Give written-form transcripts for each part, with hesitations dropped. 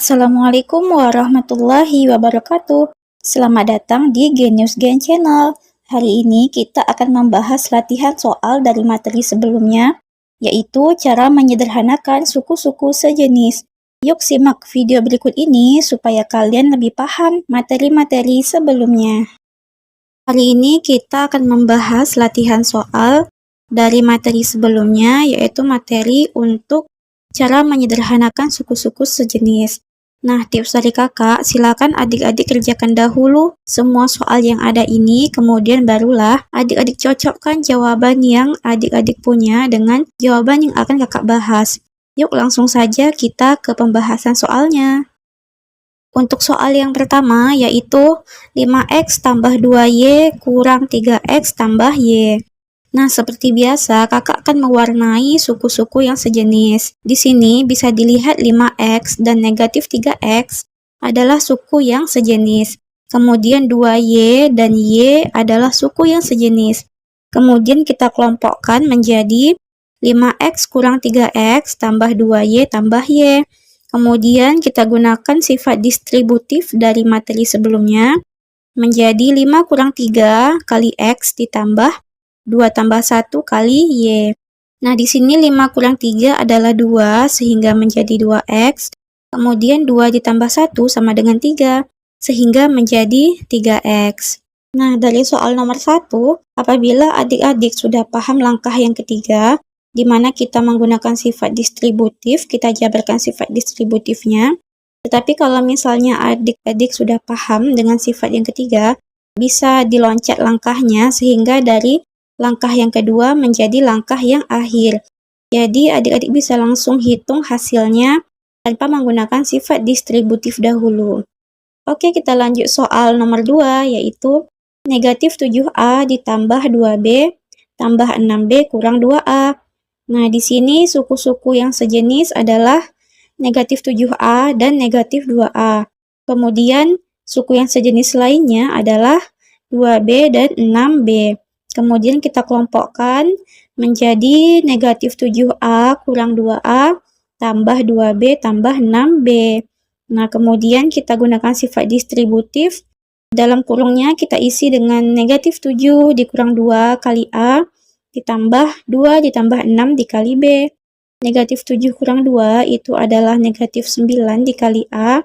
Assalamualaikum warahmatullahi wabarakatuh. Selamat datang di Genius Gen Channel. Hari ini kita akan membahas latihan soal dari materi sebelumnya, yaitu cara menyederhanakan suku-suku sejenis. Yuk simak video berikut ini supaya kalian lebih paham materi-materi sebelumnya. Hari ini kita akan membahas latihan soal dari materi sebelumnya, yaitu materi untuk cara menyederhanakan suku-suku sejenis. Nah, tips dari kakak, silakan adik-adik kerjakan dahulu semua soal yang ada ini, kemudian barulah adik-adik cocokkan jawaban yang adik-adik punya dengan jawaban yang akan kakak bahas. Yuk langsung saja kita ke pembahasan soalnya. Untuk soal yang pertama, yaitu 5x tambah 2y kurang 3x tambah y. Nah, seperti biasa, kakak akan mewarnai suku-suku yang sejenis. Di sini bisa dilihat 5x dan negatif 3x adalah suku yang sejenis. Kemudian 2y dan y adalah suku yang sejenis. Kemudian kita kelompokkan menjadi 5x kurang 3x tambah 2y tambah y. Kemudian kita gunakan sifat distributif dari materi sebelumnya menjadi 5 kurang 3 kali x ditambah 2 tambah 1 kali y. Nah, di sini 5 kurang 3 adalah 2, sehingga menjadi 2x. Kemudian 2 ditambah 1 sama dengan 3, sehingga menjadi 3x. Nah, dari soal nomor 1, apabila adik-adik sudah paham langkah yang ketiga, di mana kita menggunakan sifat distributif, kita jabarkan sifat distributifnya. Tetapi kalau misalnya adik-adik sudah paham dengan sifat yang ketiga, bisa diloncat langkahnya sehingga dari langkah yang kedua menjadi langkah yang akhir. Jadi adik-adik bisa langsung hitung hasilnya tanpa menggunakan sifat distributif dahulu. Oke, kita lanjut soal nomor 2, yaitu negatif 7a ditambah 2b tambah 6b kurang 2a. Nah, di sini suku-suku yang sejenis adalah negatif 7a dan negatif 2a. Kemudian suku yang sejenis lainnya adalah 2b dan 6b. Kemudian kita kelompokkan menjadi negatif 7a kurang 2a tambah 2b tambah 6b. Nah, kemudian kita gunakan sifat distributif. Dalam kurungnya kita isi dengan negatif 7 dikurang 2 kali a ditambah 2 ditambah 6 dikali b. Negatif 7 kurang 2 itu adalah negatif 9 dikali a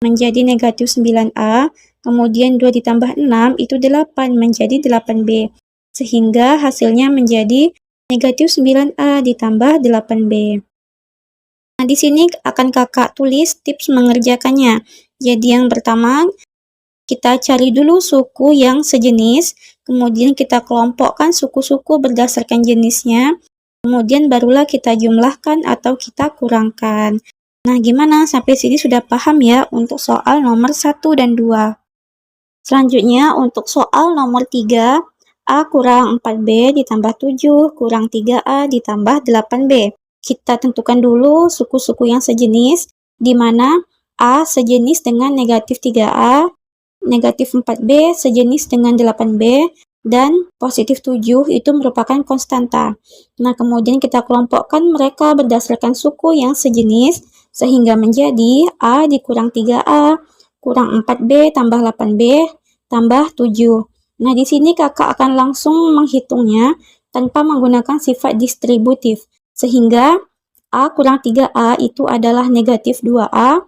menjadi negatif 9a. Kemudian 2 ditambah 6 itu 8 menjadi 8b. Sehingga hasilnya menjadi negatif 9a ditambah 8b. Nah, di sini akan kakak tulis tips mengerjakannya. Jadi yang pertama, kita cari dulu suku yang sejenis, kemudian kita kelompokkan suku-suku berdasarkan jenisnya, kemudian barulah kita jumlahkan atau kita kurangkan. Nah, gimana? Sampai sini sudah paham ya untuk soal nomor 1 dan 2. Selanjutnya untuk soal nomor 3, A kurang 4B ditambah 7 kurang 3A ditambah 8B. Kita tentukan dulu suku-suku yang sejenis, di mana A sejenis dengan negatif 3A, negatif 4B sejenis dengan 8B, dan positif 7 itu merupakan konstanta. Nah, kemudian kita kelompokkan mereka berdasarkan suku yang sejenis, sehingga menjadi A dikurang 3A, kurang 4B tambah 8B, tambah 7. Nah, di sini kakak akan langsung menghitungnya tanpa menggunakan sifat distributif. Sehingga A kurang 3A itu adalah negatif 2A,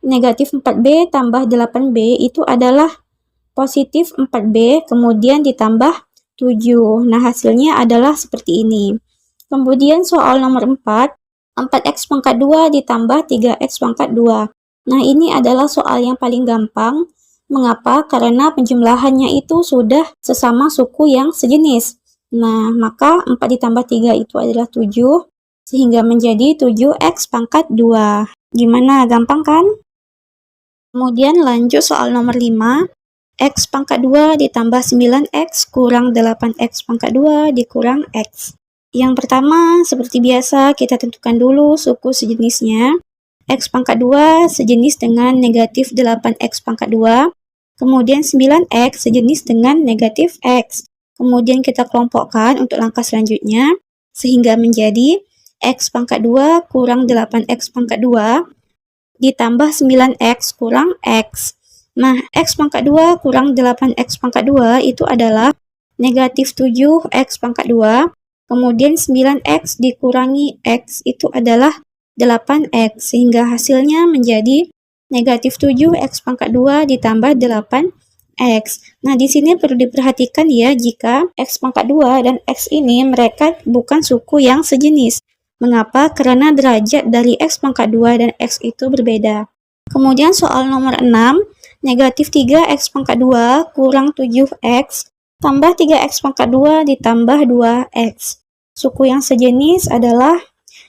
negatif 4B tambah 8B itu adalah positif 4B, kemudian ditambah 7. Nah, hasilnya adalah seperti ini. Kemudian soal nomor 4, 4x pangkat 2 ditambah 3x pangkat 2. Nah, ini adalah soal yang paling gampang. Mengapa? Karena penjumlahannya itu sudah sesama suku yang sejenis. Nah, maka 4 ditambah 3 itu adalah 7, sehingga menjadi 7x pangkat 2. Gimana? Gampang kan? Kemudian lanjut soal nomor 5. X pangkat 2 ditambah 9x kurang 8x pangkat 2 dikurang x. Yang pertama, seperti biasa, kita tentukan dulu suku sejenisnya. X pangkat 2 sejenis dengan negatif 8x pangkat 2. Kemudian 9x sejenis dengan negatif x. Kemudian kita kelompokkan untuk langkah selanjutnya, sehingga menjadi x pangkat 2 kurang 8x pangkat 2 ditambah 9x kurang x. Nah, x pangkat 2 kurang 8x pangkat 2 itu adalah negatif 7x pangkat 2. Kemudian 9x dikurangi x itu adalah 8x. Sehingga hasilnya menjadi negatif 7x pangkat 2 ditambah 8x. Nah, di sini perlu diperhatikan ya, jika x pangkat 2 dan x ini mereka bukan suku yang sejenis. Mengapa? Karena derajat dari x pangkat 2 dan x itu berbeda. Kemudian soal nomor 6, negatif 3x pangkat 2 kurang 7x tambah 3x pangkat 2 ditambah 2x. Suku yang sejenis adalah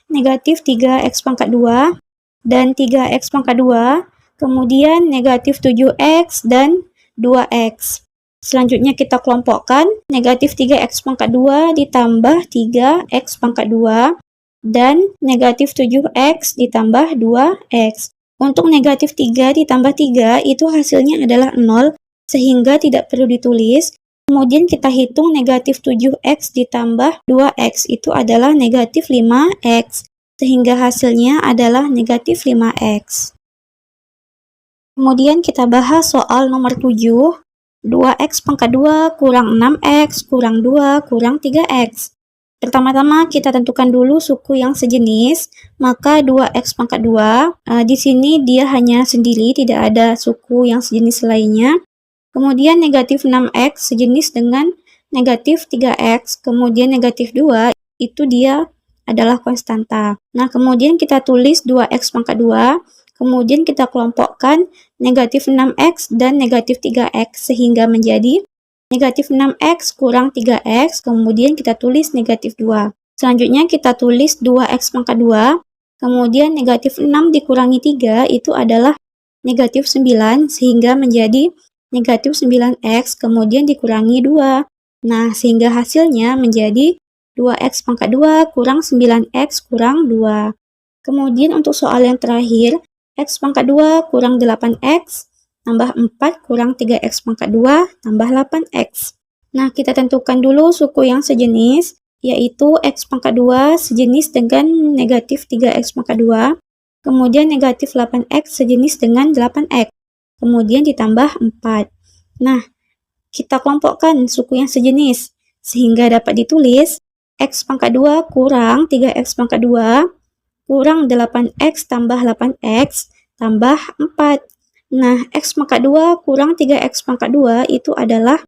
negatif 3x pangkat 2 dan 3x pangkat 2, kemudian negatif 7x dan 2x. Selanjutnya kita kelompokkan negatif 3x pangkat 2 ditambah 3x pangkat 2 dan negatif 7x ditambah 2x. Untuk negatif 3 ditambah 3 itu hasilnya adalah 0, sehingga tidak perlu ditulis. Kemudian kita hitung negatif 7x ditambah 2x itu adalah negatif 5x, sehingga hasilnya adalah negatif 5x. Kemudian kita bahas soal nomor 7, 2x pangkat 2 kurang 6x kurang 2 kurang 3x. Pertama-tama kita tentukan dulu suku yang sejenis, maka 2x pangkat 2, di sini dia hanya sendiri, tidak ada suku yang sejenis lainnya. Kemudian negatif 6x sejenis dengan negatif 3x, kemudian negatif 2, itu dia adalah konstanta. Nah, kemudian kita tulis 2x pangkat 2, kemudian kita kelompokkan negatif 6x dan negatif 3x sehingga menjadi negatif 6x kurang 3x, kemudian kita tulis negatif 2. Selanjutnya kita tulis 2x pangkat 2, kemudian negatif 6 dikurangi 3 itu adalah negatif 9, sehingga menjadi negatif 9x, kemudian dikurangi 2. Nah, sehingga hasilnya menjadi 2x pangkat 2 kurang 9x kurang 2. Kemudian untuk soal yang terakhir, x pangkat 2 kurang 8x, tambah 4 kurang 3x pangkat 2 tambah 8x. Nah, kita tentukan dulu suku yang sejenis, yaitu x pangkat 2 sejenis dengan negatif 3x pangkat 2, kemudian negatif 8x sejenis dengan 8x, kemudian ditambah 4. Nah, kita kelompokkan suku yang sejenis, sehingga dapat ditulis x pangkat 2 kurang 3x pangkat 2 kurang 8x tambah 8x tambah 4. Nah, x pangkat 2 kurang 3x pangkat 2 itu adalah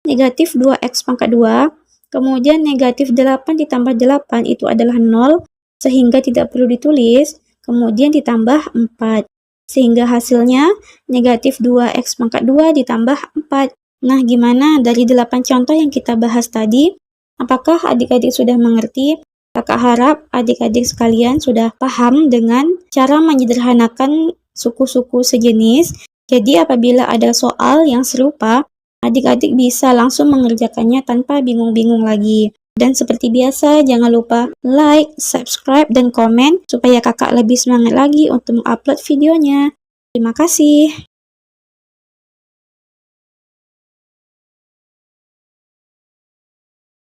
negatif 2x pangkat 2, kemudian negatif 8 ditambah 8 itu adalah 0, sehingga tidak perlu ditulis, kemudian ditambah 4. Sehingga hasilnya negatif 2x pangkat 2 ditambah 4. Nah, gimana dari 8 contoh yang kita bahas tadi? Apakah adik-adik sudah mengerti? Kakak harap adik-adik sekalian sudah paham dengan cara menyederhanakan suku-suku sejenis. Jadi apabila ada soal yang serupa, adik-adik bisa langsung mengerjakannya tanpa bingung-bingung lagi. Dan seperti biasa, jangan lupa like, subscribe, dan komen supaya kakak lebih semangat lagi untuk mengupload videonya. Terima kasih.